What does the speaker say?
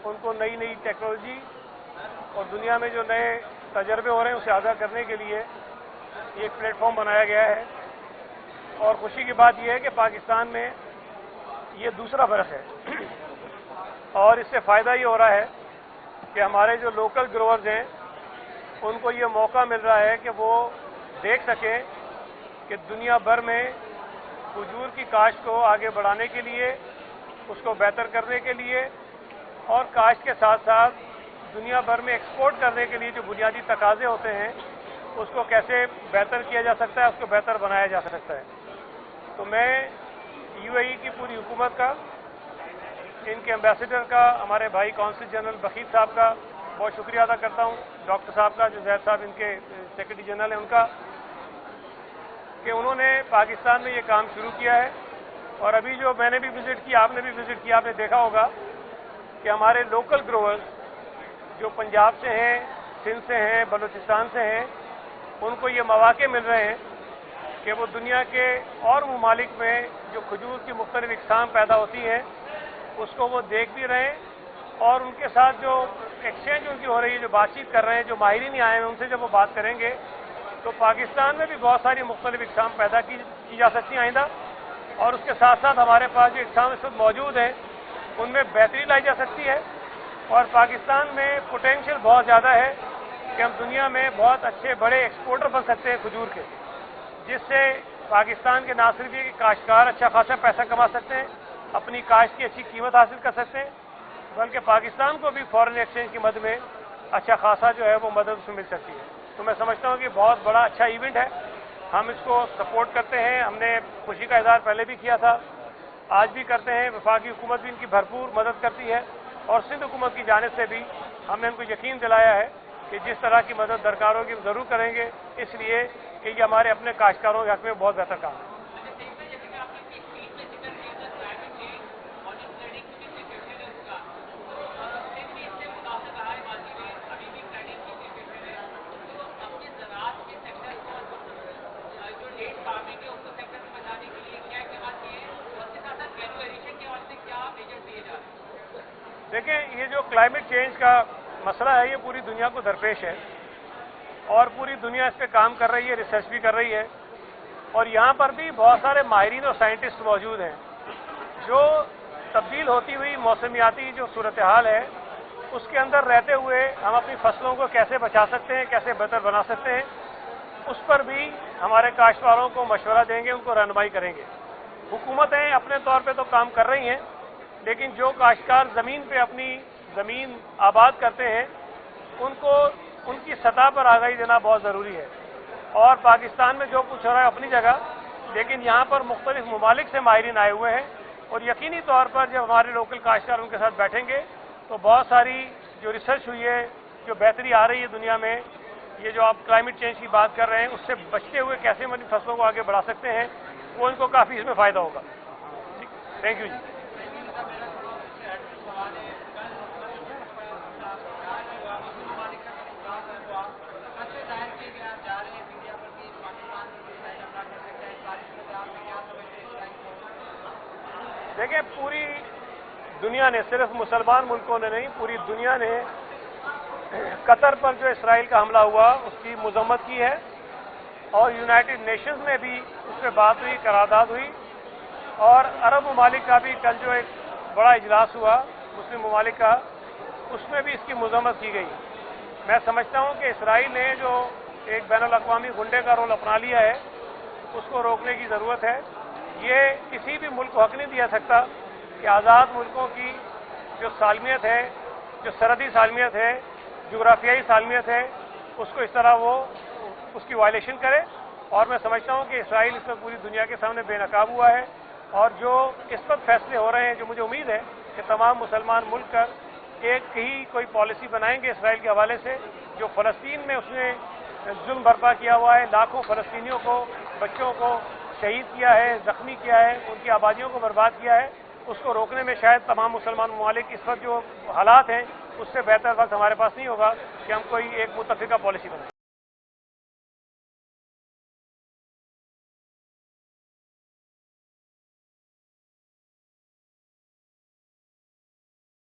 उनको नई नई टेक्नोलॉजी और दुनिया में जो नए तजर्बे हो रहे हैं उसे आगाह करने के लिए ये एक प्लेटफॉर्म बनाया गया है। और खुशी की बात यह है कि पाकिस्तान में ये दूसरा बरस है और इससे फ़ायदा ये हो रहा है कि हमारे जो लोकल ग्रोवर्स हैं उनको ये मौका मिल रहा है कि वो देख सकें कि दुनिया भर में खजूर की काश्त को आगे बढ़ाने के लिए, उसको बेहतर करने के लिए और काश्त के साथ साथ दुनिया भर में एक्सपोर्ट करने के लिए जो बुनियादी तकाजे होते हैं उसको कैसे बेहतर किया जा सकता है, उसको बेहतर बनाया जा सकता है। तो मैं यूएई की पूरी हुकूमत का, इनके एम्बेसडर का, हमारे भाई कौंसिल जनरल बखीर साहब का बहुत शुक्रिया अदा करता हूँ, डॉक्टर साहब का, जो जैद साहब इनके सेक्रेटरी जनरल हैं उनका, कि उन्होंने पाकिस्तान में ये काम शुरू किया है। और अभी जो मैंने भी विज़िट किया, आपने भी विज़िट किया, आपने देखा होगा कि हमारे लोकल ग्रोवर्स जो पंजाब से हैं, सिंध से हैं, बलूचिस्तान से हैं, उनको ये मौके मिल रहे हैं कि वो दुनिया के और ममालिक में जो खजूर की मुख्तलिफ इक़साम पैदा होती हैं उसको वो देख भी रहे हैं और उनके साथ जो एक्सचेंज उनकी हो रही है, जो बातचीत कर रहे हैं, जो माहिरीन आए हैं उनसे जब वो बात करेंगे तो पाकिस्तान में भी बहुत सारी मुख्तलिफ इक़साम पैदा की जा सकती हैं आइंदा। और उसके साथ साथ हमारे पास जो इक़साम इस वक्त मौजूद हैं उनमें बेहतरी लाई जा सकती है। और पाकिस्तान में पोटेंशियल बहुत ज़्यादा है कि हम दुनिया में बहुत अच्छे बड़े एक्सपोर्टर बन सकते हैं खजूर के, जिससे पाकिस्तान के ना सिर्फ ये काश्तकार अच्छा खासा पैसा कमा सकते हैं, अपनी काश्त की अच्छी कीमत हासिल कर सकते हैं, बल्कि पाकिस्तान को भी फॉरेन एक्सचेंज की मद में अच्छा खासा जो है वो मदद उसमें मिल सकती है। तो मैं समझता हूँ कि बहुत बड़ा अच्छा इवेंट है, हम इसको सपोर्ट करते हैं। हमने खुशी का इज़हार पहले भी किया था, आज भी करते हैं। वफाकी हुकूमत भी इनकी भरपूर मदद करती है और सिंध हुकूमत की जानिब से भी हमने इनको यकीन दिलाया है कि जिस तरह की मदद दरकार होगी ज़रूर करेंगे, इसलिए कि ये हमारे अपने काश्तकारों के हक़ में बहुत बेहतर काम है। देखें, ये जो क्लाइमेट चेंज का मसला है ये पूरी दुनिया को दरपेश है और पूरी दुनिया इस पर काम कर रही है, रिसर्च भी कर रही है। और यहाँ पर भी बहुत सारे माहिरीन और साइंटिस्ट मौजूद हैं जो तब्दील होती हुई मौसमियाती जो सूरत हाल है उसके अंदर रहते हुए हम अपनी फसलों को कैसे बचा सकते हैं, कैसे बेहतर बना सकते हैं, उस पर भी हमारे काश्तकारों को मशवरा देंगे, उनको रहनुमाई करेंगे। हुकूमतें अपने तौर पर तो काम कर रही हैं, लेकिन जो काश्तकार ज़मीन पे अपनी ज़मीन आबाद करते हैं उनको उनकी सतह पर आगाही देना बहुत ज़रूरी है। और पाकिस्तान में जो कुछ हो रहा है अपनी जगह, लेकिन यहाँ पर मुख्तलिफ ममालिक से माहिरीन आए हुए हैं और यकीनी तौर पर जब हमारे लोकल काश्तकार उनके साथ बैठेंगे तो बहुत सारी जो रिसर्च हुई है, जो बेहतरी आ रही है दुनिया में, ये जो आप क्लाइमेट चेंज की बात कर रहे हैं उससे बचते हुए कैसे हम अपनी फसलों को आगे बढ़ा सकते हैं, वो इनको काफ़ी इसमें फ़ायदा होगा। थैंक यू जी। देखिए, पूरी दुनिया ने, सिर्फ मुसलमान मुल्कों ने नहीं, पूरी दुनिया ने कतर पर जो इसराइल का हमला हुआ उसकी मजम्मत की है और यूनाइटेड नेशंस में भी उस पर बात हुई, करारदाद हुई। और अरब ममालिक का भी कल जो एक बड़ा इजलास हुआ मुस्लिम ममालिक का, उसमें भी इसकी मजम्मत की गई। मैं समझता हूँ कि इसराइल ने जो एक बैनुल-अक़वामी गुंडे का रोल अपना लिया है उसको रोकने की ज़रूरत है। ये किसी भी मुल्क को हक़ नहीं दिया सकता कि आज़ाद मुल्कों की जो सालमियत है, जो सरहदी सालमियत है, जोग्राफियाई सालमियत है, उसको इस तरह वो उसकी वायलेशन करे। और मैं समझता हूँ कि इसराइल इस वक्त पूरी दुनिया के सामने बेनकाब हुआ है और जो इस वक्त फैसले हो रहे हैं, जो मुझे उम्मीद है कि तमाम मुसलमान मुल्क कर एक ही कोई पॉलिसी बनाएंगे इसराइल के हवाले से, जो फ़लस्तीन में उसने जुल्म बर्पा किया हुआ है, लाखों फ़लस्तीनियों को, बच्चों को शहीद किया है, ज़ख्मी किया है, उनकी आबादियों को बर्बाद किया है, उसको रोकने में शायद तमाम मुसलमान ममालिक इस वक्त जो हालात हैं उससे बेहतर वक्त हमारे पास नहीं होगा कि हम कोई एक मुत्तफ़िका पॉलिसी बनाएं।